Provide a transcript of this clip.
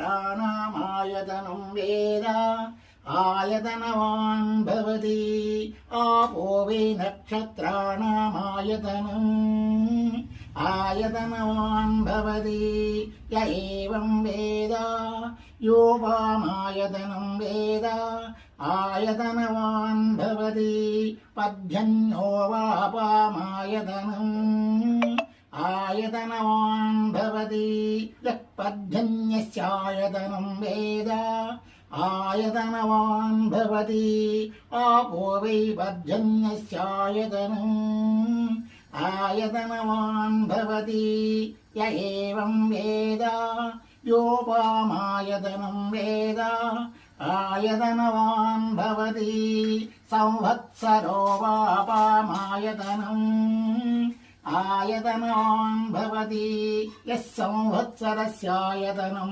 नक्षत्राणामायतनं वेद आयतनवान् भवति आपो वै नक्षत्राणामायतनम् आयतनवान् भवति य एवं वेद योपामायतनं वेद आयतनवान् भवति पद्भ्यन्यो वापामायतनम् आयतनवान् भवति यः पद्भ्यन्यस्यायतनं वेद आयतनवान् भवति आपो वै पद्भ्यन्यस्यायतनम् आयतनवान् भवति य एवं वेद योपामायतनं वेद आयतनवान् भवति संवत्सरो वापामायतनम् आयतनवान् भवति यः संवत्सरस्यायतनं